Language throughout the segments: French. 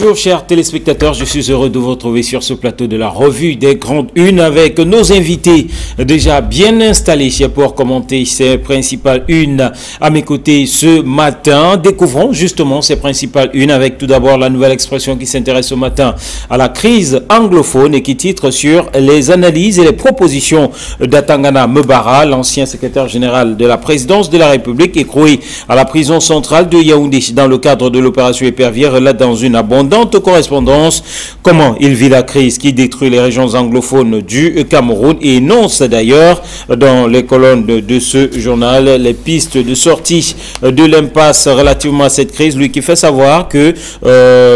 Bonjour chers téléspectateurs, je suis heureux de vous retrouver sur ce plateau de la revue des grandes unes avec nos invités déjà bien installés pour commenter ces principales unes à mes côtés ce matin. Découvrons justement ces principales unes avec tout d'abord la Nouvelle Expression qui s'intéresse ce matin à la crise anglophone et qui titre sur les analyses et les propositions d'Atangana Mbara, l'ancien secrétaire général de la présidence de la République écroué à la prison centrale de Yaoundé dans le cadre de l'opération Épervière, là dans une abondante correspondance. Comment il vit la crise qui détruit les régions anglophones du Cameroun et énonce d'ailleurs dans les colonnes de ce journal les pistes de sortie de l'impasse relativement à cette crise. Lui qui fait savoir que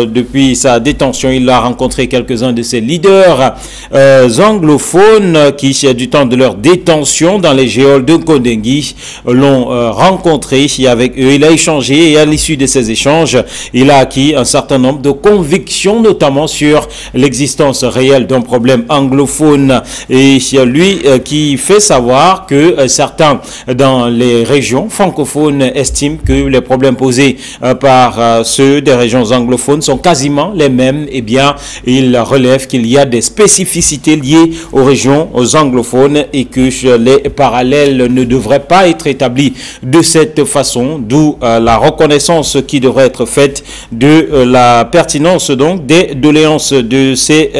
depuis sa détention, il a rencontré quelques-uns de ses leaders anglophones qui, du temps de leur détention dans les géoles de Kondengui, l'ont rencontré avec eux. Il a échangé et à l'issue de ces échanges, il a acquis un certain nombre de convictions, notamment sur l'existence réelle d'un problème anglophone. Et lui qui fait savoir que certains dans les régions francophones estiment que les problèmes posés par ceux des régions anglophones sont quasiment les mêmes. Eh bien, il relève qu'il y a des spécificités liées aux régions anglophones et que les parallèles ne devraient pas être établis de cette façon, d'où la reconnaissance qui devrait être faite de la pertinence donc des doléances de ces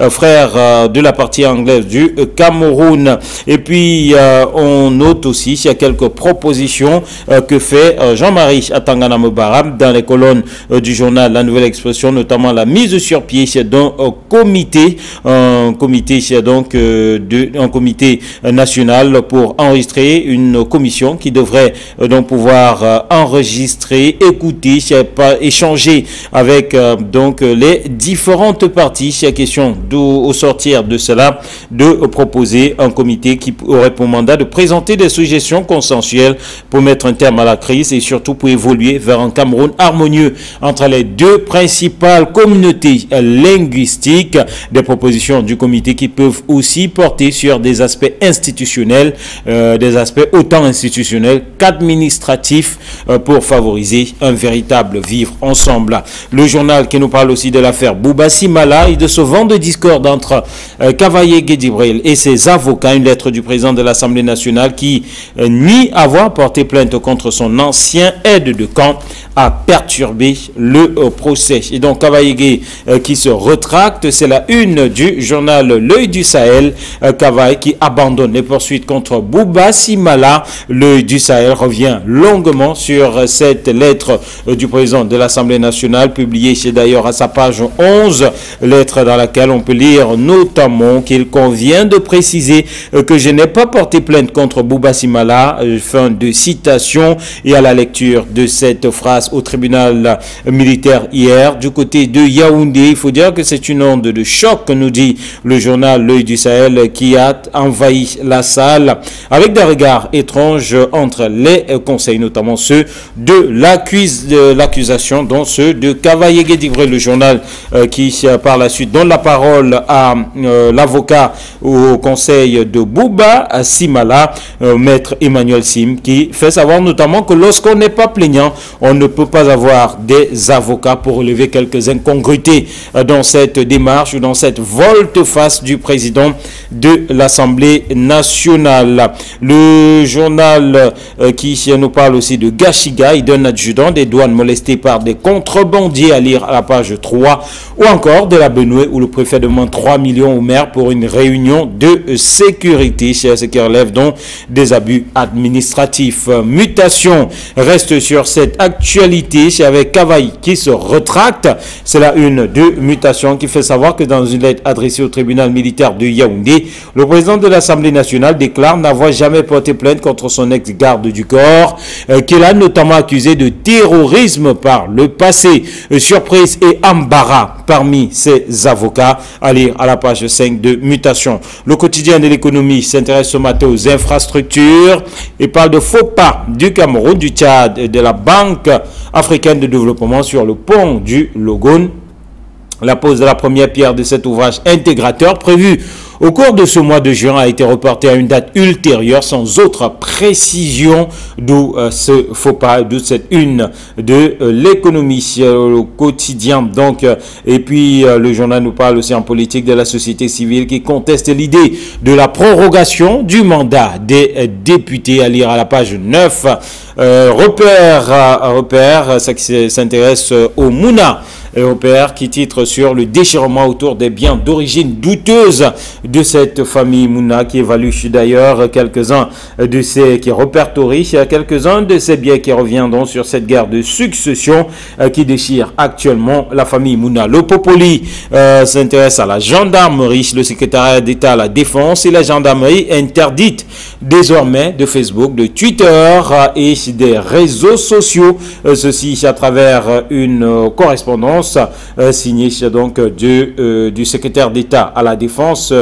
frères de la partie anglaise du Cameroun. Et puis on note aussi qu'il y a quelques propositions que fait Jean-Marie Atangana Mbara dans les colonnes du journal La Nouvelle Expression, notamment la mise sur pied d'un comité, un comité national pour enregistrer une commission qui devrait donc pouvoir enregistrer, écouter, échanger avec donc les différentes parties. C'est question au sortir de cela de proposer un comité qui aurait pour mandat de présenter des suggestions consensuelles pour mettre un terme à la crise et surtout pour évoluer vers un Cameroun harmonieux entre les deux principales communautés linguistiques. Des propositions du comité qui peuvent aussi porter sur des aspects institutionnels, des aspects autant institutionnels qu'administratifs pour favoriser un véritable vivre ensemble. Le journal qui nous parle aussi de l'affaire Bouba Simala et de ce vent de discorde entre Kavaye Guédibril et ses avocats. Une lettre du président de l'Assemblée nationale qui nie avoir porté plainte contre son ancien aide de camp a perturbé le procès. Et donc Kavaye qui se retracte, c'est la une du journal L'Œil du Sahel. Kavaye qui abandonne les poursuites contre Bouba Simala. L'Œil du Sahel revient longuement sur cette lettre du président de l'Assemblée nationale, publiée d'ailleurs à sa page 11, lettre dans laquelle on peut lire notamment qu'il convient de préciser que je n'ai pas porté plainte contre Bouba Simala, fin de citation. Et à la lecture de cette phrase au tribunal militaire hier, du côté de Yaoundé, il faut dire que c'est une onde de choc, nous dit le journal L'Œil du Sahel, qui a envahi la salle avec des regards étranges entre les conseils, notamment ceux de l'accusation, dont ceux de Kavaye Guédibril. Le journal qui par la suite donne la parole à l'avocat au conseil de Bouba Simala, maître Emmanuel Sim, qui fait savoir notamment que lorsqu'on n'est pas plaignant, on ne peut pas avoir des avocats pour relever quelques incongruités dans cette démarche ou dans cette volte-face du président de l'Assemblée nationale. Le journal qui nous parle aussi de Gashiga et d'un adjudant des douanes molesté par des contrebandiers, à lire à la page 3, ou encore de la Benoué où le préfet demande 3 millions au maire pour une réunion de sécurité, ce qui relève donc des abus administratifs. Mutation reste sur cette actualité avec Kavaye qui se retracte. C'est la une de Mutation qui fait savoir que dans une lettre adressée au tribunal militaire de Yaoundé, le président de l'Assemblée nationale déclare n'avoir jamais porté plainte contre son ex-garde du corps, qu'il a notamment accusé de terrorisme par le passé. Surprise et embarras parmi ses avocats, à lire à la page 5 de Mutation. Le quotidien de l'économie s'intéresse ce matin aux infrastructures et parle de faux pas du Cameroun, du Tchad et de la Banque africaine de développement sur le pont du Logone. La pose de la première pierre de cet ouvrage intégrateur prévu au cours de ce mois de juin a été reporté à une date ultérieure sans autre précision, d'où ce faux pas, d'où cette une de l'économie au quotidien. Donc, et puis le journal nous parle aussi en politique de la société civile qui conteste l'idée de la prorogation du mandat des députés, à lire à la page 9. Repère, ça qui s'intéresse au Mouna. Repère qui titre sur le déchirement autour des biens d'origine douteuse de cette famille Mouna, qui évalue d'ailleurs quelques-uns de ces, qui répertorie quelques-uns de ces biens qui reviendront sur cette guerre de succession qui déchire actuellement la famille Mouna. Le Popoli s'intéresse à la gendarmerie, le secrétariat d'État à la défense et la gendarmerie interdite désormais de Facebook, de Twitter et des réseaux sociaux. Ceci à travers une correspondance signée donc du secrétaire d'État à la défense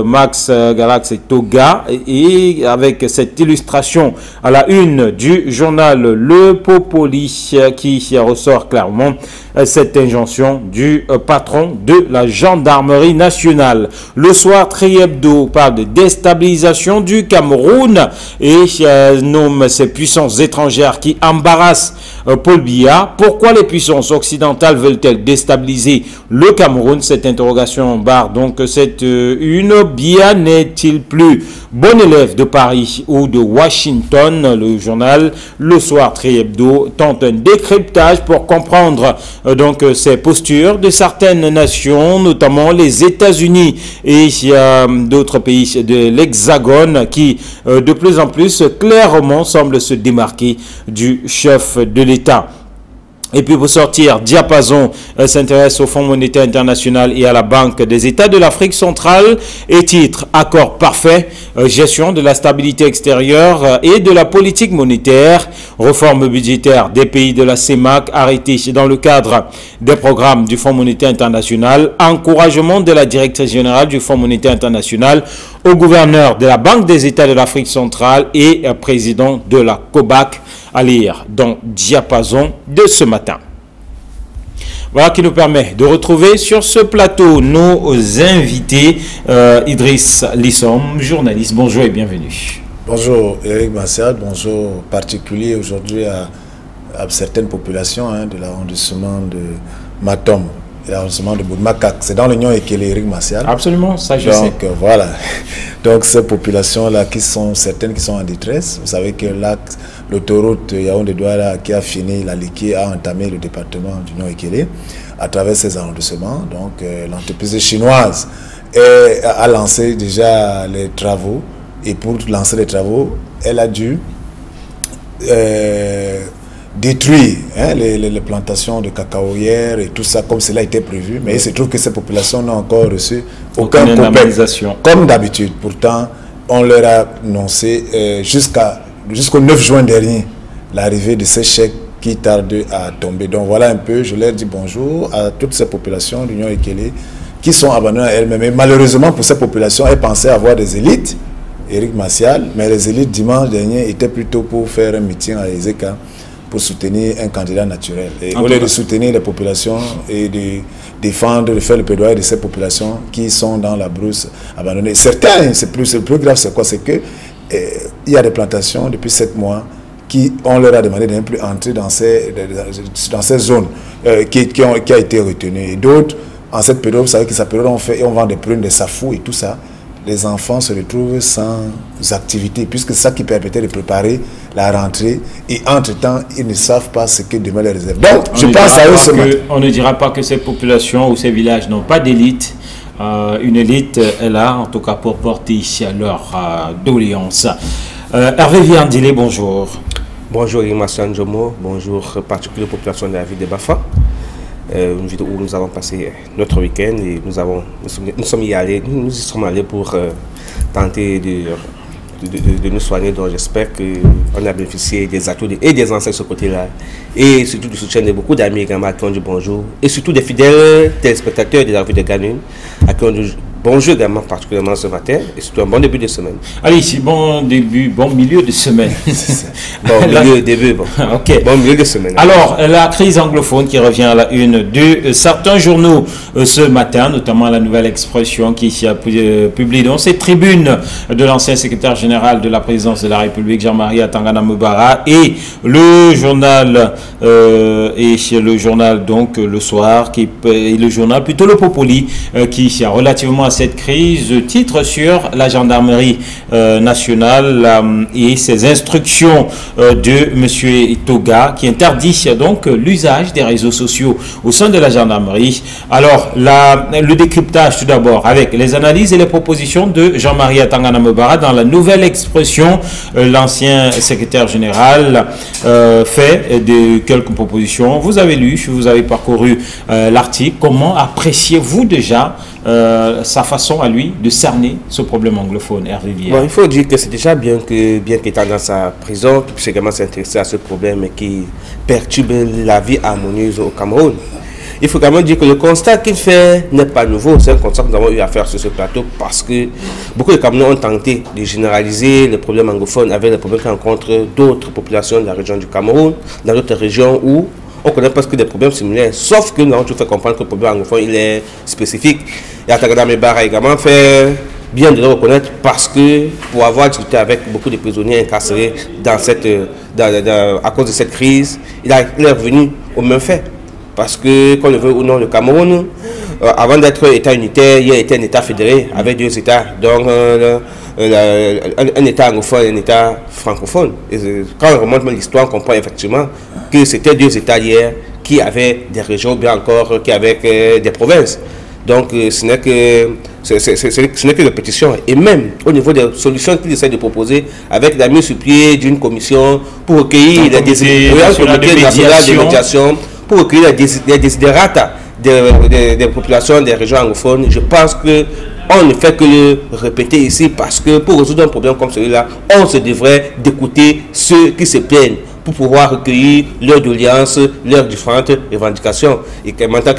Max Galax Toga, et avec cette illustration à la une du journal Le Popoli qui ressort clairement cette injonction du patron de la gendarmerie nationale. Le Soir, Tri Hebdo parle de déstabilisation du Cameroun et nomme ces puissances étrangères qui embarrassent Paul Biya. Pourquoi les puissances occidentales veulent-elles déstabiliser le Cameroun? Cette interrogation barre donc cette une. Biya n'est-il plus bon élève de Paris ou de Washington? Le journal Le Soir, Tri Hebdo tente un décryptage pour comprendre donc ces postures de certaines nations, notamment les États-Unis et d'autres pays de l'Hexagone qui de plus en plus clairement semblent se démarquer du chef de l'État. Et puis pour sortir, Diapason s'intéresse au Fonds monétaire international et à la Banque des États de l'Afrique centrale et titre accord parfait, gestion de la stabilité extérieure et de la politique monétaire, réforme budgétaire des pays de la CEMAC arrêtée dans le cadre des programmes du Fonds monétaire international, encouragement de la directrice générale du Fonds monétaire international au gouverneur de la Banque des États de l'Afrique centrale et président de la COBAC, à lire dans Diapason de ce matin. Voilà qui nous permet de retrouver sur ce plateau nos invités. Idriss Lissom, journaliste, bonjour et bienvenue. Bonjour Eric Massiad, bonjour particulier aujourd'hui à certaines populations de l'arrondissement de Matom et l'arrondissement de Boudmakak. C'est dans l'Union Ekele, Eric Massiad. Absolument, ça je sais. Donc voilà, donc ces populations-là qui sont certaines qui sont en détresse. Vous savez que l'autoroute Yaoundé-Douala qui a fini la liquide a entamé le département du Nord Ekele à travers ces arrondissements. Donc l'entreprise chinoise a lancé déjà les travaux, et pour lancer les travaux, elle a dû détruire les plantations de cacaoyères et tout ça comme cela était prévu, mais il se trouve que ces populations n'ont encore reçu aucune compensation comme d'habitude. Pourtant, on leur a annoncé jusqu'au 9 juin dernier l'arrivée de ces chèques qui tardent à tomber. Donc voilà un peu, je leur dis bonjour à toutes ces populations de l'Union Ekele qui sont abandonnées à elles-mêmes. Et malheureusement pour ces populations, elles pensaient avoir des élites, Eric Massial, mais les élites dimanche dernier étaient plutôt pour faire un meeting à Ezeka pour soutenir un candidat naturel. Et au lieu de soutenir les populations et de défendre, de faire le plaidoyer de ces populations qui sont dans la brousse abandonnées. Certains, le plus grave, c'est quoi? C'est que il y a des plantations depuis 7 mois qui, on leur a demandé de ne plus entrer dans ces zones qui a été retenues. Et d'autres, en cette période, vous savez que cette période, on vend des prunes, des safous et tout ça. Les enfants se retrouvent sans activité, puisque c'est ça qui permettait de préparer la rentrée. Et entre-temps, ils ne savent pas ce que demain les réserve. Donc, je pense à eux ce matin. On ne dira pas que ces populations ou ces villages n'ont pas d'élite. Une élite est là, en tout cas, pour porter leur doléance. Hervé Viandilé, bonjour. Bonjour, Imassan Jomo. Bonjour, particulièrement population de la ville de Bafa. Une ville où nous avons passé notre week-end et nous y sommes allés pour tenter de nous soigner. Donc j'espère qu'on a bénéficié des atouts et des anciens de ce côté-là, et surtout du soutien de beaucoup d'amis également qui ont dit bonjour, et surtout des fidèles téléspectateurs de la ville de Ganoune à qui ont dit bonjour également particulièrement ce matin et surtout un bon début de semaine. Allez, ici, bon milieu de semaine. Bon milieu de semaine. Alors, la crise anglophone qui revient à la une de certains journaux ce matin, notamment la Nouvelle Expression qui a publié dans ses tribunes de l'ancien secrétaire général de la présidence de la République, Jean-Marie Atangana Mbara, et le journal donc le soir, et le journal plutôt le Popoli, qui relativement à cette crise titre sur la gendarmerie nationale et ses instructions de M. Toga qui interdit donc l'usage des réseaux sociaux au sein de la gendarmerie. Alors le décryptage tout d'abord avec les analyses et les propositions de Jean-Marie Atangana Mbara dans la Nouvelle Expression. L'ancien secrétaire général fait quelques propositions. Vous avez lu, vous avez parcouru l'article. Comment appréciez-vous déjà sa façon à lui de cerner ce problème anglophone, Hervé Villard? Bon, il faut dire que c'est déjà bien qu'étant dans sa prison, qu'il puisse également s'intéresser à ce problème qui perturbe la vie harmonieuse au Cameroun. Il faut également dire que le constat qu'il fait n'est pas nouveau. C'est un constat que nous avons eu à faire sur ce plateau parce que beaucoup de Camerounais ont tenté de généraliser les problèmes anglophones avec les problèmes que rencontrent d'autres populations de la région du Cameroun, dans d'autres régions où on connaît presque des problèmes similaires, sauf que nous avons toujours fait comprendre que le problème anglophone il est spécifique. Et Atangana Mbara a également fait bien de le reconnaître parce que pour avoir discuté avec beaucoup de prisonniers incarcérés à cause de cette crise, il est revenu au même fait. Parce que, qu'on le veut ou non, le Cameroun, avant d'être État unitaire, il a été un État fédéré avec deux États. Donc, un État anglophone et un État francophone. Et quand on remonte l'histoire, on comprend effectivement que c'était deux États hier qui avaient des régions, bien encore, qui avaient des provinces. Donc, ce n'est que des pétitions. Et même au niveau des solutions qu'ils essaient de proposer, avec la mise sur pied d'une commission pour recueillir les désiderata de médiation, pour recueillir les désiderata des populations des régions anglophones, je pense que on ne fait que le répéter ici parce que pour résoudre un problème comme celui-là, on se devrait d'écouter ceux qui se plaignent pour pouvoir recueillir leurs doléances, leurs différentes revendications. Et que maintenant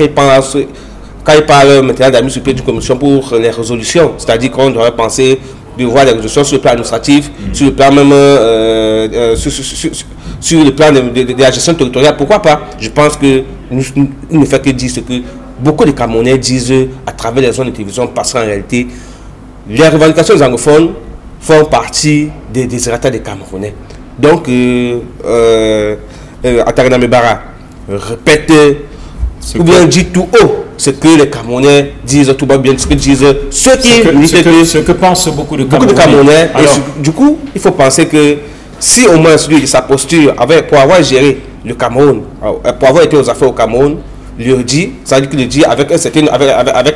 quand il parle maintenant de la mise sur pied d'une commission pour les résolutions, c'est-à-dire qu'on devrait penser de voir les résolutions sur le plan administratif, sur le plan même sur le plan de la gestion territoriale, pourquoi pas? Je pense que il ne fait que dire ce que beaucoup de Camerounais disent à travers les zones de télévision, parce qu'en réalité, les revendications des anglophones font partie des désiderata des Camerounais. Donc, Atangana Mbara répète ou bien dit tout haut ce que les Camerounais disent tout bas, bien ce que disent ceux qui ce que pensent beaucoup de Camerounais. Alors, du coup, il faut penser que si au moins celui de sa posture pour avoir géré le Cameroun, pour avoir été aux affaires au Cameroun, lui dit, ça veut dire qu'il le dit avec un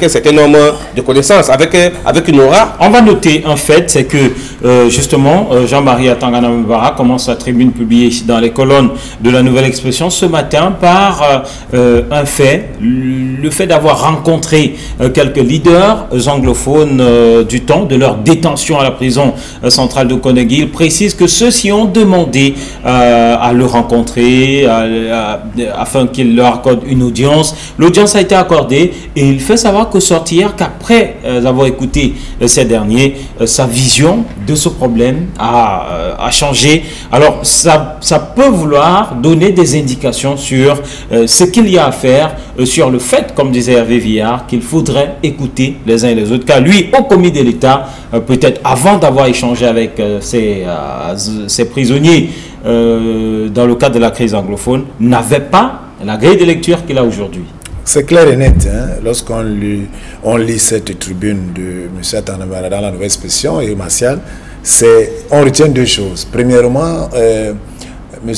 certain nombre de connaissances, avec une aura. On va noter un fait, c'est que justement Jean-Marie Atangana Mbara commence sa tribune publiée dans les colonnes de la Nouvelle Expression ce matin par un fait, le fait d'avoir rencontré quelques leaders anglophones du temps de leur détention à la prison centrale de Konegui. Il précise que ceux-ci ont demandé à le rencontrer afin qu'il leur accorde une audience. L'audience a été accordée et il fait savoir que sortir qu'après avoir écouté ces derniers, sa vision de ce problème a changé. Alors ça peut vouloir donner des indications sur ce qu'il y a à faire, sur le fait, comme disait Hervé Villard, qu'il faudrait écouter les uns et les autres, car lui, au commis de l'État, peut-être avant d'avoir échangé avec ses prisonniers dans le cadre de la crise anglophone, n'avait pas la grille de lecture qu'il a aujourd'hui. C'est clair et net. Hein? Lorsqu'on lit cette tribune de M. Atangana Mbara dans la Nouvelle Expression et Martial, on retient deux choses. Premièrement, M.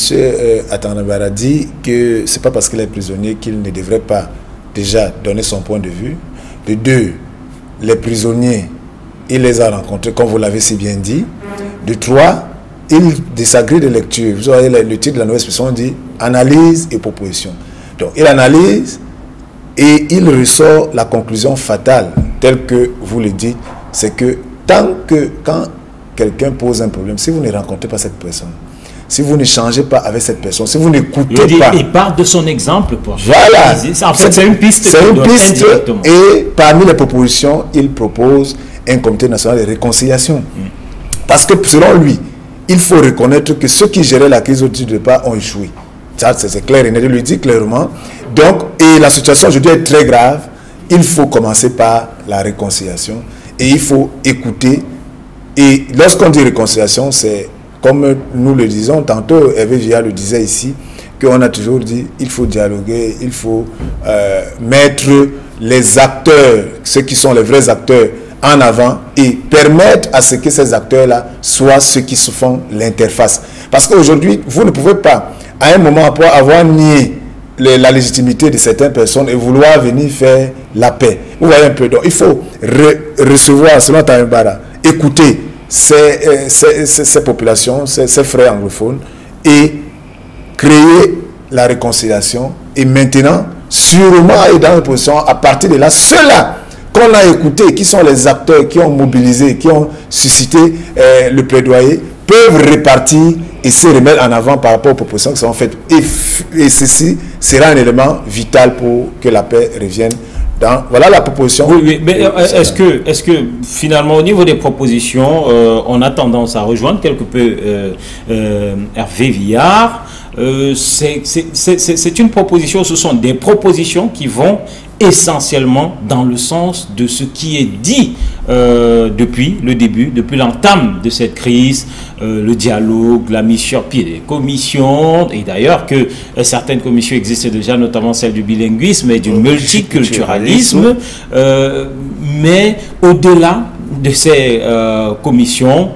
Atangana Mbara dit que ce n'est pas parce qu'il est prisonnier qu'il ne devrait pas déjà donner son point de vue. De deux, les prisonniers, il les a rencontrés, comme vous l'avez si bien dit. De trois, de sa grille de lecture, vous voyez le titre de la Nouvelle Expression dit analyse et proposition. Donc il analyse et il ressort la conclusion fatale telle que vous le dites, c'est que quand quelqu'un pose un problème, si vous ne rencontrez pas cette personne, si vous ne changez pas avec cette personne, si vous n'écoutez pas... Il parle de son exemple. Voilà. En fait, c'est une piste. C'est une piste, et parmi les propositions, il propose un comité national de réconciliation. Parce que selon lui, il faut reconnaître que ceux qui géraient la crise au départ ont échoué. Ça, c'est clair, il le dit clairement. Donc, et la situation aujourd'hui est très grave. Il faut commencer par la réconciliation et il faut écouter. Et lorsqu'on dit réconciliation, c'est comme nous le disons, tantôt Hervé Villa le disait ici, qu'on a toujours dit il faut dialoguer, il faut mettre les acteurs, ceux qui sont les vrais acteurs, en avant et permettre à ce que ces acteurs-là soient ceux qui se font l'interface. Parce qu'aujourd'hui, vous ne pouvez pas, à un moment, après avoir nié la légitimité de certaines personnes et vouloir venir faire la paix. Vous voyez un peu. Donc, il faut recevoir, selon Tambara, écouter ces populations, ces frères anglophones et créer la réconciliation. Et maintenant, sûrement, et dans une position, à partir de là, ceux-là qu'on a écoutés, qui sont les acteurs qui ont mobilisé, qui ont suscité le plaidoyer, peuvent répartir et se remettre en avant par rapport aux propositions qui sont faites. Et ceci sera un élément vital pour que la paix revienne. Voilà la proposition. Oui, mais est-ce que finalement au niveau des propositions, on a tendance à rejoindre quelque peu Hervé Villard. C'est une proposition, ce sont des propositions qui vont essentiellement dans le sens de ce qui est dit depuis le début, depuis l'entame de cette crise, le dialogue, la mise sur pied des commissions, et d'ailleurs que certaines commissions existent déjà, notamment celle du bilinguisme et du multiculturalisme, mais au-delà de ces commissions,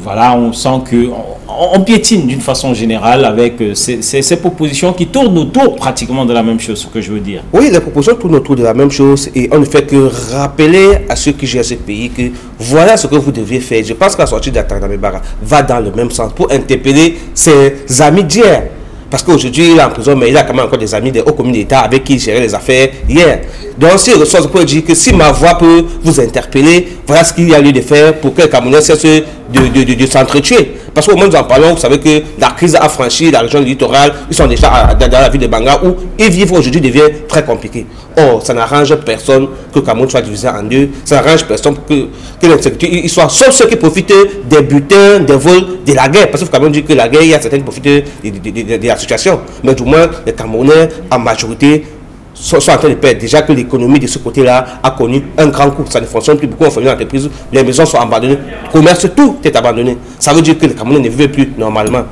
voilà, on sent que on piétine d'une façon générale avec ces propositions qui tournent autour pratiquement de la même chose, ce que je veux dire. Oui, les propositions tournent autour de la même chose et on ne fait que rappeler à ceux qui gèrent ce pays que voilà ce que vous devez faire. Je pense que la sortie d'Atandamebara va dans le même sens pour interpeller ses amis d'hier. Parce qu'aujourd'hui, il est en prison, mais il a quand même encore des amis des hauts communes d'État avec qui il gérait les affaires hier. Donc, si ressources pour dire que si ma voix peut vous interpeller, voilà ce qu'il y a lieu de faire pour que les Camerounais cessent de s'entretuer. Parce qu'au moment où nous en parlons, vous savez que la crise a franchi la région littorale, ils sont déjà dans la ville de Banga où et vivre aujourd'hui devient très compliqué. Or, ça n'arrange personne que le Cameroun soit divisé en deux, ça n'arrange personne que l'insécurité soit, sauf ceux qui profitent des butins, des vols, de la guerre. Parce que le Cameroun dit que la guerre, il y a certains qui profitent de la situation. Mais du moins, les Camerounais, en majorité, sont en train de perdre. Déjà que l'économie de ce côté-là a connu un grand coup. Ça ne fonctionne plus. Beaucoup ont fermé l'entreprise. Les maisons sont abandonnées. Le commerce, tout est abandonné. Ça veut dire que les Camerounais ne vivent plus normalement.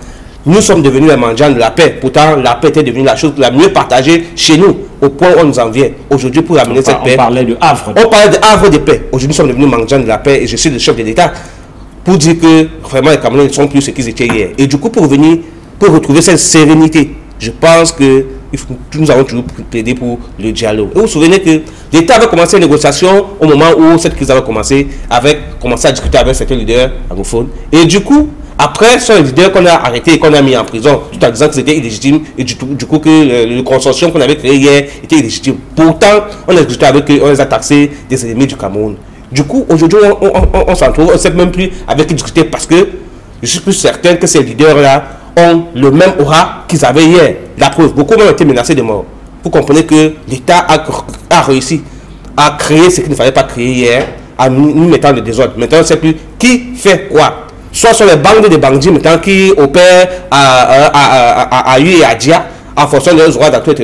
Nous sommes devenus les mendiants de la paix. Pourtant, la paix était devenue la chose la mieux partagée chez nous, au point où on nous en vient. Aujourd'hui, pour amener cette paix... On parlait de havre. On parlait de havre de paix. Aujourd'hui, nous sommes devenus mendiants de la paix et je suis le chef de l'État pour dire que vraiment les Camerounais ne sont plus ce qu'ils étaient hier. Et du coup, pour retrouver cette sérénité, je pense que nous avons toujours plaidé pour le dialogue. Et vous vous souvenez que l'État avait commencé les négociations au moment où cette crise avait commencé, commencé à discuter avec certains leaders anglophones. Et du coup, après, ce sont les leaders qu'on a arrêtés et qu'on a mis en prison, tout en disant que c'était illégitime et du coup que le consortium qu'on avait créé hier était illégitime. Pourtant, on a discuté avec eux, on les a taxés des ennemis du Cameroun. Du coup, aujourd'hui, on s'en trouve, on ne sait même plus avec qui discuter parce que je suis plus certain que ces leaders-là ont le même aura qu'ils avaient hier. La preuve, beaucoup ont été menacés de mort. Vous comprenez que l'État a réussi à créer ce qu'il ne fallait pas créer hier, en nous mettant le désordre. Maintenant, on ne sait plus qui fait quoi. Soit sur les bandes des bandits maintenant qui opèrent à Yu et à Dia en fonction de leurs droits d'acteur.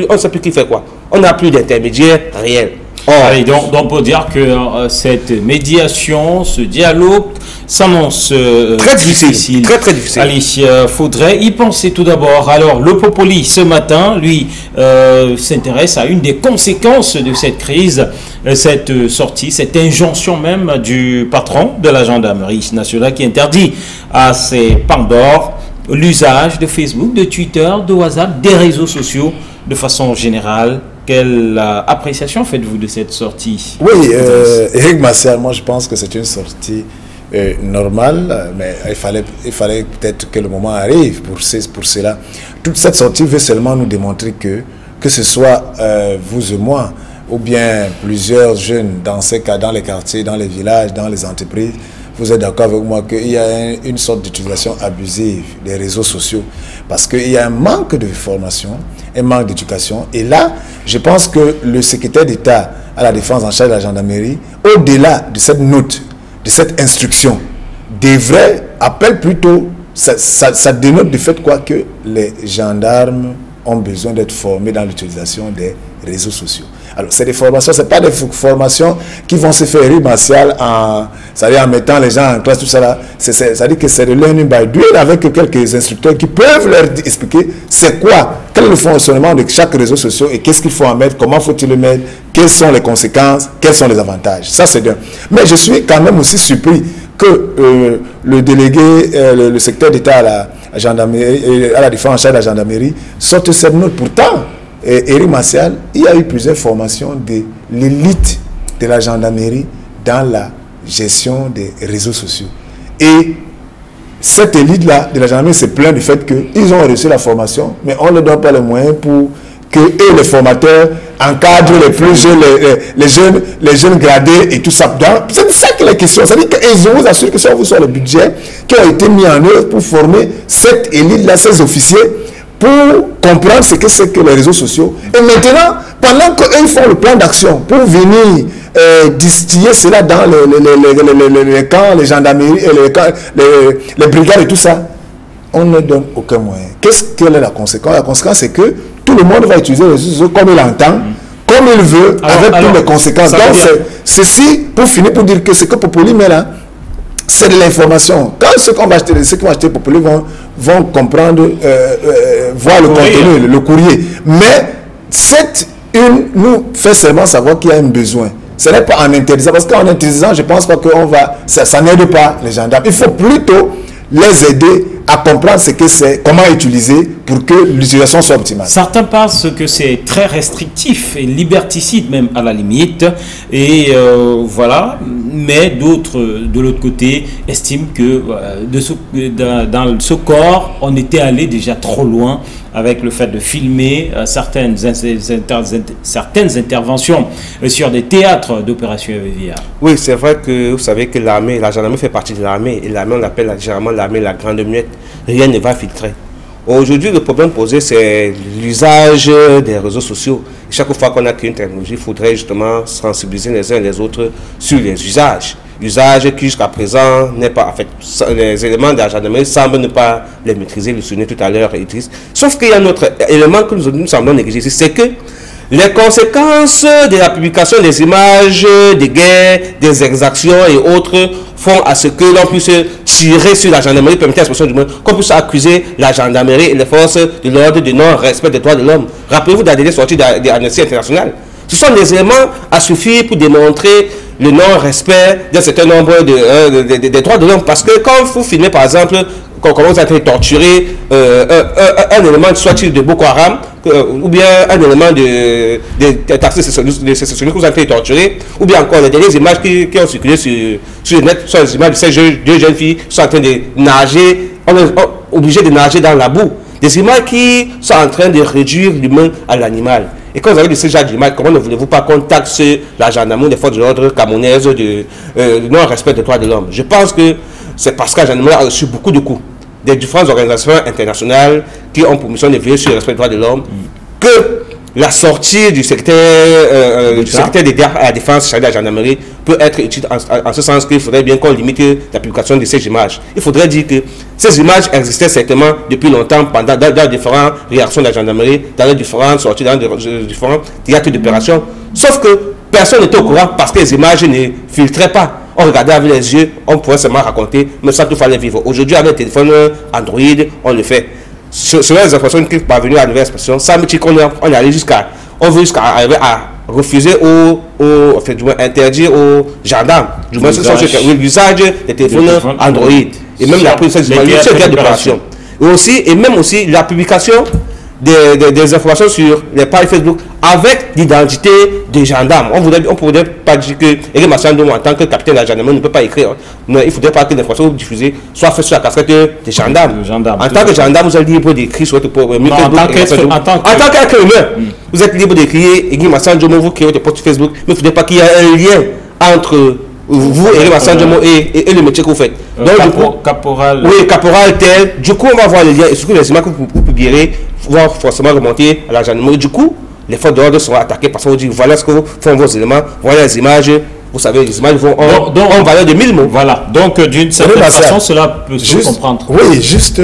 On ne sait plus qui fait quoi. On n'a plus d'intermédiaire réel. Allez, donc on peut dire que cette médiation, ce dialogue s'annonce très difficile. Très difficile. Allez, faudrait y penser tout d'abord. Alors, le Popoli, ce matin, lui, s'intéresse à une des conséquences de cette crise, cette sortie, cette injonction même du patron de la gendarmerie nationale qui interdit à ses pandores l'usage de Facebook, de Twitter, de WhatsApp, des réseaux sociaux de façon générale. Quelle appréciation faites-vous de cette sortie? Oui, Eric Martial, moi je pense que c'est une sortie normale, mais il fallait peut-être que le moment arrive pour cela. Toute cette sortie veut seulement nous démontrer que ce soit vous et moi, ou bien plusieurs jeunes dans ces cas, dans les quartiers, dans les villages, dans les entreprises, vous êtes d'accord avec moi qu'il y a une sorte d'utilisation abusive des réseaux sociaux parce qu'il y a un manque de formation, un manque d'éducation. Et là, je pense que le secrétaire d'État à la défense en charge de la gendarmerie, au-delà de cette note, de cette instruction, appelle plutôt, ça dénote du fait quoi que les gendarmes ont besoin d'être formés dans l'utilisation des réseaux sociaux. Alors, c'est des formations, ce n'est pas des formations qui vont se faire rue martiale en mettant les gens en classe, tout ça là. C'est-à-dire que c'est le learning by doing avec quelques instructeurs qui peuvent leur expliquer c'est quoi, quel est le fonctionnement de chaque réseau social et qu'est-ce qu'il faut en mettre, comment faut-il le mettre, quelles sont les conséquences, quels sont les avantages. Ça, c'est bien. Mais je suis quand même aussi surpris que le délégué, le secteur d'État à la gendarmerie, à la défense en charge de la gendarmerie, sorte cette note. Pourtant, Éric Martial, il y a eu plusieurs formations de l'élite de la gendarmerie dans la gestion des réseaux sociaux. Et cette élite-là de la gendarmerie se plaint du fait qu'ils ont reçu la formation, mais on ne leur donne pas les moyens pour que eux, les formateurs, encadrent les plus jeunes, les jeunes gradés et tout ça. C'est ça qui est la question. C'est-à-dire qu'ils vous assurent que ça vous soit le budget qui a été mis en œuvre pour former cette élite-là, ces officiers, pour comprendre ce que c'est que les réseaux sociaux. Et maintenant, pendant qu'ils font le plan d'action pour venir distiller cela dans les camps, les gendarmeries, les brigades et tout ça, on ne donne aucun moyen. Quelle est la conséquence? La conséquence, c'est que tout le monde va utiliser les réseaux sociaux comme il entend, comme il veut, avec toutes les conséquences. Donc, ceci, pour finir, pour dire que ce que Populi met là, c'est de l'information. Quand ceux qui vont acheter Populi vont comprendre, voir le contenu, le courrier. Mais cette une nous fait seulement savoir qu'il y a un besoin. Ce n'est pas en interdisant, parce qu'en interdisant, je ne pense pas que ça n'aide pas les gendarmes. Il faut plutôt les aider à comprendre ce que c'est, comment utiliser pour que l'utilisation soit optimale. Certains pensent que c'est très restrictif et liberticide même à la limite, et voilà, mais d'autres de l'autre côté estiment que dans ce corps on était allé déjà trop loin avec le fait de filmer certaines interventions sur des théâtres d'opération EVVIA. Oui, c'est vrai que vous savez que l'armée, la gendarmerie fait partie de l'armée, et l'armée, on appelle généralement l'armée la grande muette. Rien ne va filtrer. Aujourd'hui, le problème posé, c'est l'usage des réseaux sociaux. Chaque fois qu'on a créé une technologie, il faudrait justement sensibiliser les uns et les autres sur les usages. Usage qui jusqu'à présent n'est pas, en fait, les éléments de la gendarmerie semblent ne pas les maîtriser, le souvenir tout à l'heure, sauf qu'il y a un autre élément que nous semblons négliger, c'est que les conséquences de la publication des images des guerres, des exactions et autres font à ce que l'on puisse tirer sur la gendarmerie, permettez l'expression du moins, qu'on puisse accuser la gendarmerie et les forces de l'ordre de non-respect des droits de l'homme. Rappelez-vous de la dernière sortie de Amnesty International. Ce sont des éléments à suffire pour démontrer le non-respect d'un certain nombre des droits de l'homme. Parce que quand vous filmez, par exemple, comment vous avez torturé un élément, soit-il de Boko Haram, ou bien un élément de taxi que vous avez torturé, ou bien encore les dernières images qui ont circulé sur le net, sont les images de ces deux jeunes filles qui sont en train de nager, obligées de nager dans la boue. Des images qui sont en train de réduire l'humain à l'animal. Et quand vous avez de ces genres d'images, comment ne voulez-vous pas qu'on taxe la gendarmerie, les forces de l'ordre camerounaises de non-respect des droits de l'homme? Je pense que c'est parce que la gendarmerie a reçu beaucoup de coups des différentes organisations internationales qui ont pour mission de veiller sur le respect des droits de l'homme, que la sortie du secteur à la défense de la gendarmerie peut être utile en ce sens qu'il faudrait bien qu'on limite la publication de ces images. Il faudrait dire que ces images existaient certainement depuis longtemps dans différentes réactions de la gendarmerie, dans les différentes sorties, dans les différents théâtres d'opération. Sauf que personne n'était au courant parce que les images ne filtraient pas. On regardait avec les yeux, on pouvait seulement raconter, mais ça tout fallait vivre. Aujourd'hui, avec le téléphone Android, on le fait. Selon les informations qui sont parvenues à la nouvelle expression, ça me dit qu'on est allé on veut jusqu'à arriver à refuser interdire aux gendarmes, du moins l'usage des téléphones Android. Et même la prise d'opération. Et même aussi la publication des informations sur les pages Facebook avec l'identité des gendarmes. On ne pourrait pas dire que Éric Martial, en tant que capitaine de la gendarmerie, ne peut pas écrire. Non, il ne faudrait pas que l'information diffusée soit faite sur la casquette des gendarmes. En tant que gendarme, vous êtes libre d'écrire sur votre en tant qu'être humain, vous êtes libre d'écrire Éric Martial, vous créez votre post Facebook, mais il ne faudrait pas qu'il y ait un lien entre vous et le métier que vous faites. Donc, du coup, caporal. Oui, caporal tel. Du coup, on va voir les liens et surtout les images que vous publierez vont forcément remonter à la gendarmerie. Du coup, les forces de l'ordre seront attaquées parce qu'on vous dit voilà ce que font vos éléments, voilà les images. Vous savez, les images vont en valeur de 1000 mots. Voilà. Donc, d'une certaine façon, cela peut se comprendre. Oui, juste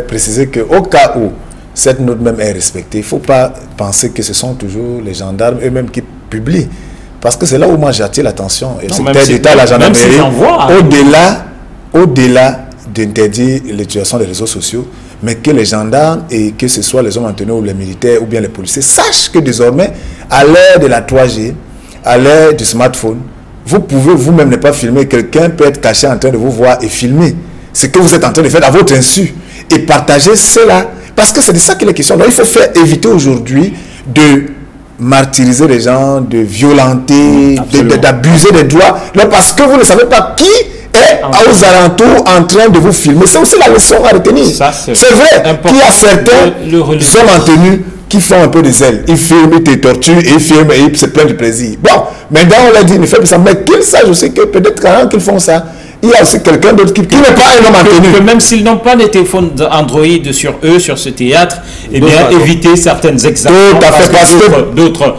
préciser qu'au cas où cette note même est respectée, il ne faut pas penser que ce sont toujours les gendarmes eux-mêmes qui publient. Parce que c'est là où moi j'attire l'attention. Et c'est d'État, la gendarmerie, au-delà d'interdire l'utilisation des réseaux sociaux, mais que les gendarmes et que ce soit les hommes en tenue ou les militaires ou bien les policiers sachent que désormais, à l'ère de la 3G, à l'ère du smartphone, vous pouvez vous-même ne pas filmer. Quelqu'un peut être caché en train de vous voir et filmer ce que vous êtes en train de faire à votre insu et partager cela. Parce que c'est de ça qu'il est question. Donc il faut éviter aujourd'hui de martyriser les gens, de violenter, d'abuser des droits, parce que vous ne savez pas qui est aux alentours en train de vous filmer. C'est aussi la leçon à retenir. C'est vrai qu'il y a certains hommes en tenue qui font un peu de zèle. Ils filment, ils te torturent, ils filment et ils se plaignent du plaisir. Bon, maintenant on l'a dit, ne fait plus ça, mais qu'ils sachent aussi que peut-être quand qu'ils font ça, il y a aussi quelqu'un d'autre qui n'est pas un homme en tenue. Que même s'ils n'ont pas de téléphone Android sur eux, sur ce théâtre, eh bien, éviter certaines exactions. Tout à fait, parce que d'autres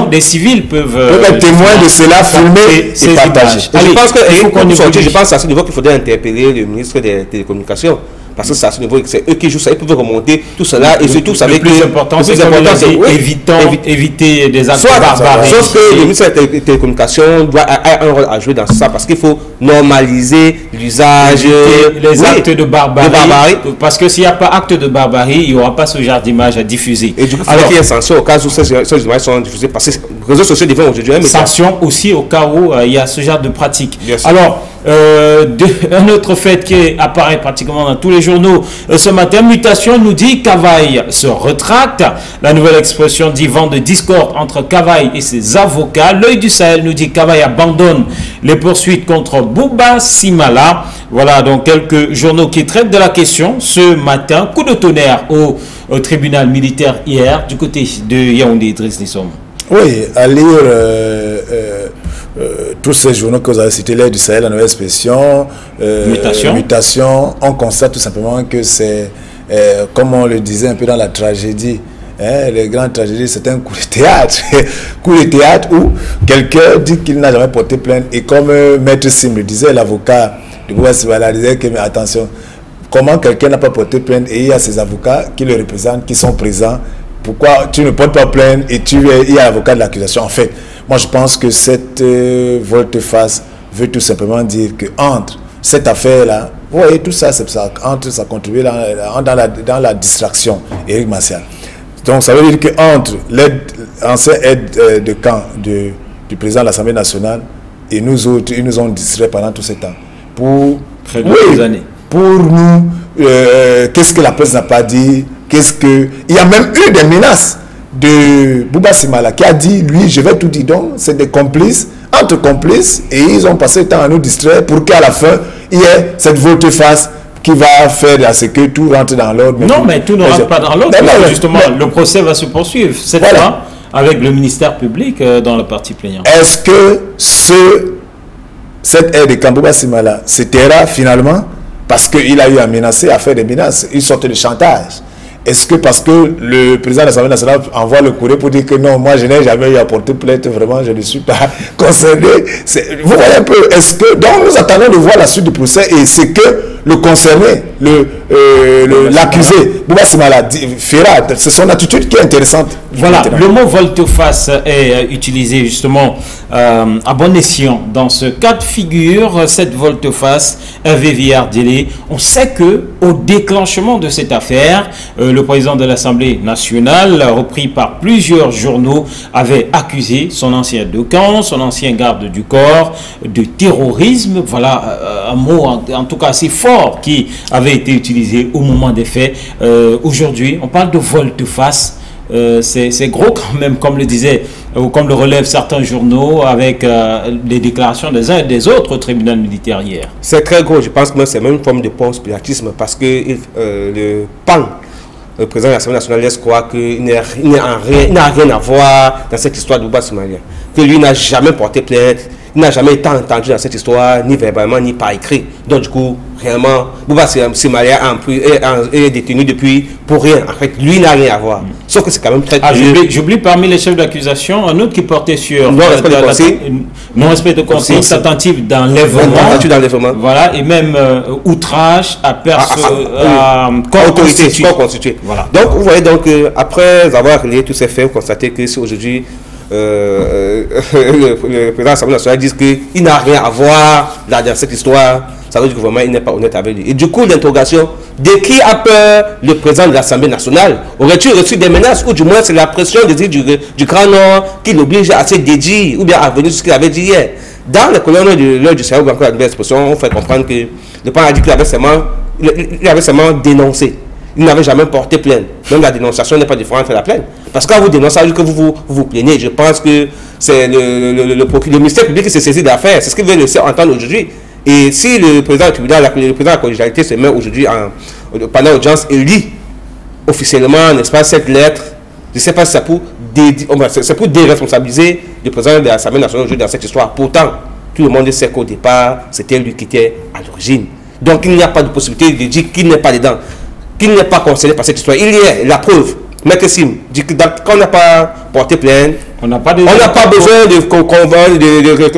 des civils peuvent être témoins de cela, filmer et partager. Je pense que à ce niveau qu'il faudrait interpeller le ministre des Télécommunications. Parce que c'est à ce niveau que c'est eux qui jouent ça, ils peuvent remonter tout cela et surtout le plus important, c'est éviter des actes barbares. Sauf que le ministre des Télécommunications doit avoir un rôle à jouer dans ça parce qu'il faut normaliser l'usage les actes de barbarie. Parce que s'il n'y a pas acte de barbarie, il n'y aura pas ce genre d'image à diffuser. Et du coup, il faut qu'il y ait une sanction au cas où ces images sont diffusées parce que les réseaux sociaux deviennent aujourd'hui un média. Sanction aussi au cas où il y a ce genre de pratique. Alors, un autre fait qui apparaît pratiquement dans tous les journaux ce matin, Mutation nous dit Cavaille se retracte. La nouvelle expression dit vent de discorde entre Cavaille et ses avocats. L'œil du Sahel nous dit Cavaille abandonne les poursuites contre Bouba Simala. Voilà donc quelques journaux qui traitent de la question ce matin. Coup de tonnerre au tribunal militaire hier du côté de Yaoundé. Idriss Nissom. Oui, à lire tous ces journaux que vous avez cités, l'air du Sahel, la nouvelle expression, mutation, on constate tout simplement que c'est, comme on le disait un peu dans la tragédie, les grandes tragédies, c'est un coup de théâtre. Coup de théâtre où quelqu'un dit qu'il n'a jamais porté plainte et comme Maître Sim le disait, l'avocat de Bouba Simala disait que, mais attention, comment quelqu'un n'a pas porté plainte et il y a ses avocats qui le représentent, qui sont présents, pourquoi tu ne portes pas plainte et il y a l'avocat de l'accusation. En fait, moi je pense que cette volte-face veut tout simplement dire que entre cette affaire-là, vous voyez tout ça, c'est ça, entre ça contribue dans la distraction, Éric Martial. Donc ça veut dire que entre l'ancien aide de camp du président de l'Assemblée nationale et nous autres, ils nous ont distraits pendant tout ce temps. Pour années. Pour nous, qu'est-ce que la presse n'a pas dit? Il y a même eu des menaces de Bouba Simala qui a dit, lui, je vais tout dire. Donc, c'est des complices, entre complices, et ils ont passé le temps à nous distraire pour qu'à la fin, il y ait cette volte-face qui va faire à ce que tout rentre dans l'ordre. Non, mais tout ne rentre pas dans l'ordre. Justement, le procès va se poursuivre cette fois avec le ministère public dans la partie plaignante. Est-ce que cette aide de Kambouba Simala se taira finalement parce qu'il a eu à menacer, à faire des menaces, une sorte de chantage? Est-ce que parce que le président de l'Assemblée nationale envoie le courrier pour dire que non, moi je n'ai jamais eu à porter plainte, vraiment je ne suis pas concerné? Vous voyez un peu, est-ce que... Donc nous attendons de voir la suite du procès et c'est que le concerné, l'accusé, Bouba Simala, fera, c'est son attitude qui est intéressante. Voilà, le mot volte-face est utilisé justement à bon escient dans ce cas de figure. Cette volte-face, Hervé Villard-Délé, on sait que au déclenchement de cette affaire, le président de l'Assemblée nationale, repris par plusieurs journaux, avait accusé son ancien de camp, son ancien garde du corps, de terrorisme. Voilà un mot en tout cas assez fort qui avait été utilisé au moment des faits. Aujourd'hui, on parle de volte-face. C'est gros quand même, comme le disait ou comme le relèvent certains journaux avec les déclarations des uns et des autres au tribunal militaire hier. C'est très gros, je pense que c'est même une forme de ponce pilatisme parce que le président de l'Assemblée nationale laisse croire qu'il n'a rien à voir dans cette histoire de Bouba Simala, que lui n'a jamais porté plainte Il n'a jamais été entendu dans cette histoire, ni verbalement, ni par écrit. Donc, du coup, réellement, Bouba Simalia est détenu depuis pour rien. En fait, lui n'a rien à voir. Sauf que c'est quand même très... J'oublie parmi les chefs d'accusation un autre qui portait sur non-respect de consigne, tentative d'enlèvement. Voilà, et même outrage à corps constitué. Voilà. Donc, vous voyez, après avoir réglé tous ces faits, vous constatez que si aujourd'hui le président de l'Assemblée nationale dit qu'il n'a rien à voir dans cette histoire, ça veut dire que vraiment il n'est pas honnête avec lui. Et du coup, l'interrogation, de qui a peur le président de l'Assemblée nationale? Aurait-il reçu des menaces, ou du moins c'est la pression des îles du Grand Nord qui l'oblige à se dédier ou bien à venir sur ce qu'il avait dit hier? Dans les colonnes de l'heure du Sahel, encore la nouvelle expression, on fait comprendre que le président a dit qu'il avait seulement dénoncé. Il n'avait jamais porté plainte. Même la dénonciation n'est pas différente de la plainte. Parce que quand vous dénoncez, ça veut dire que vous plaignez. Je pense que c'est le ministère public qui s'est saisi d'affaires. C'est ce qu'il veut laisser entendre aujourd'hui. Et si le président du tribunal, le président de la collégialité se met aujourd'hui pendant l'audience et lit officiellement, n'est-ce pas, cette lettre, je ne sais pas si c'est pour déresponsabiliser le président de l'Assemblée nationale aujourd'hui dans cette histoire. Pourtant, tout le monde sait qu'au départ, c'était lui qui était à l'origine. Donc il n'y a pas de possibilité de dire qu'il n'est pas dedans, qu'il n'est pas concerné par cette histoire. Il y a la preuve. Maître Sim dit que quand on n'a pas porté plainte, on n'a pas besoin de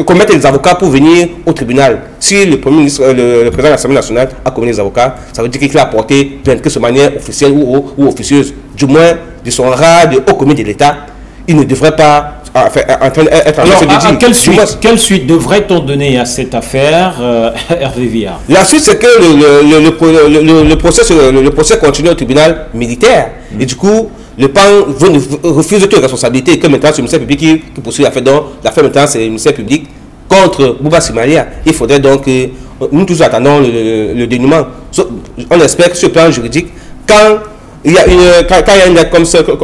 commettre des avocats pour venir au tribunal. Si le Premier ministre, le président de l'Assemblée nationale a commis des avocats, ça veut dire qu'il a porté plainte, que de manière officielle ou officieuse. Du moins, de son rang de haut commis de l'État, il ne devrait pas être en train de dire. Quelle suite devrait-on donner à cette affaire, Hervé Viard? La suite, c'est que le procès continue au tribunal militaire. Et du coup, le PAN refuse toute responsabilité. Et que maintenant, c'est le ministère public qui poursuit l'affaire. Donc, l'affaire maintenant, c'est le ministère public contre Bouba Simalia. Il faudrait donc que nous tous attendons le dénouement. On espère que sur le plan juridique, quand il y a une lettre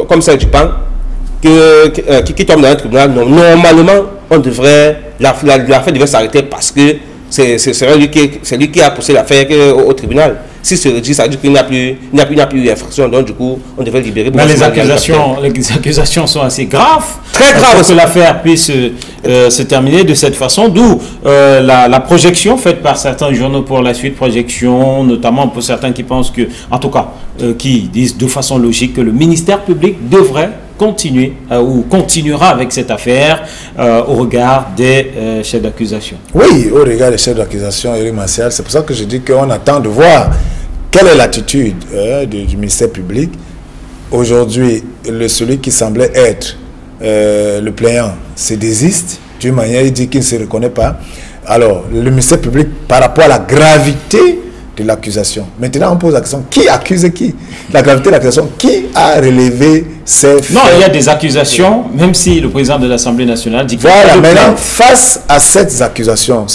comme celle du PAN, qui tombe dans un tribunal, normalement, l'affaire devrait s'arrêter parce que c'est lui qui a poussé l'affaire au tribunal. Si se redit, ça veut dire qu'il n'y a plus eu infraction, donc du coup, on devrait libérer. Mais les accusations sont assez graves. Très graves. Pour que l'affaire puisse se terminer de cette façon, d'où la projection faite par certains journaux pour la suite, projection, notamment pour certains qui pensent que, en tout cas, qui disent de façon logique que le ministère public devrait continuer ou continuera avec cette affaire au regard des chefs d'accusation. Oui, au regard des chefs d'accusation, Éric Martial, c'est pour ça que je dis qu'on attend de voir quelle est l'attitude du ministère public. Aujourd'hui, celui qui semblait être le plaignant se désiste, d'une manière, il dit qu'il ne se reconnaît pas. Alors, le ministère public, par rapport à la gravité de l'accusation. Maintenant, on pose la question, qui accuse qui? La gravité de l'accusation, qui a relevé ces faits? Non, il y a des accusations, même si le président de l'Assemblée nationale dit que... Voilà, maintenant, face à ces accusations,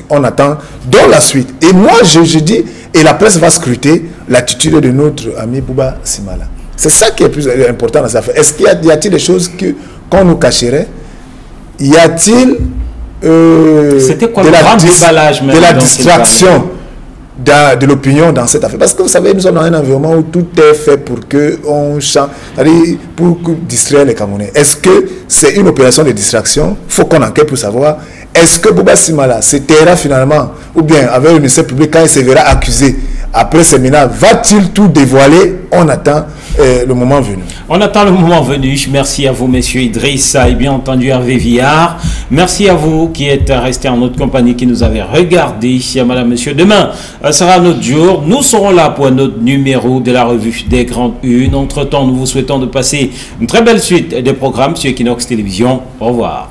on attend dans la suite. Et moi, je dis, et la presse va scruter l'attitude de notre ami Bouba Simala. C'est ça qui est plus important dans cette affaire. Est-ce qu'il y a-t-il des choses qu'on nous cacherait? Y a-t-il c'était quoi le grand déballage de la distraction de l'opinion dans cette affaire? Parce que vous savez, nous sommes dans un environnement où tout est fait pour qu'on chante, c'est-à-dire pour distraire les Camerounais. Est-ce que c'est une opération de distraction? Il faut qu'on enquête pour savoir. Est-ce que Bouba Simala se taira finalement, ou bien avec le ministère public, quand il se verra accusé après séminaire, va-t-il tout dévoiler? On attend le moment venu. On attend le moment venu. Merci à vous, messieurs Idrissa et bien entendu Hervé Viard. Merci à vous qui êtes restés en notre compagnie, qui nous avez regardé. Madame, monsieur, demain sera notre jour. Nous serons là pour notre numéro de la revue des Grandes Unes. Entre-temps, nous vous souhaitons de passer une très belle suite des programmes sur Equinox Télévision. Au revoir.